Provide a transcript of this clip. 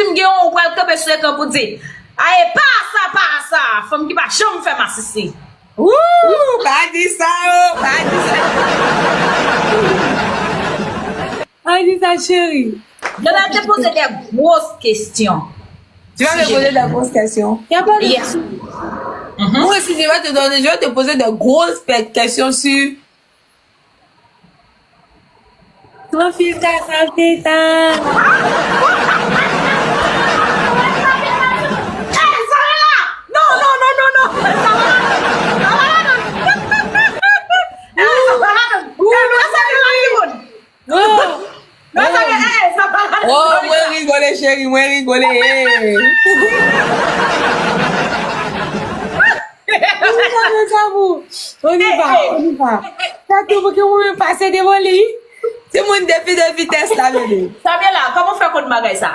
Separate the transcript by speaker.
Speaker 1: fin guéon pour le camper sur l'écran pour dire, aïe, pas ça, femme qui va jamais faire ma sissi.
Speaker 2: Ouh, pas dit ça, oh, pas dit ça. Pas dit ça, chérie.
Speaker 1: Je vais te poser des grosses questions.
Speaker 2: Tu vas me poser des grosses questions. Il n'y a pas de
Speaker 1: Yes.
Speaker 2: Moi aussi, je vais te poser de grosses questions sur. Ton fils a salté ça. Oh, moi rigoler, chérie, moi rigoler. On y va. Ça tout pour que vous me passez devant lui. C'est mon défi de vitesse là, bébé.
Speaker 1: Ça vient là, comment faire contre magasin ça?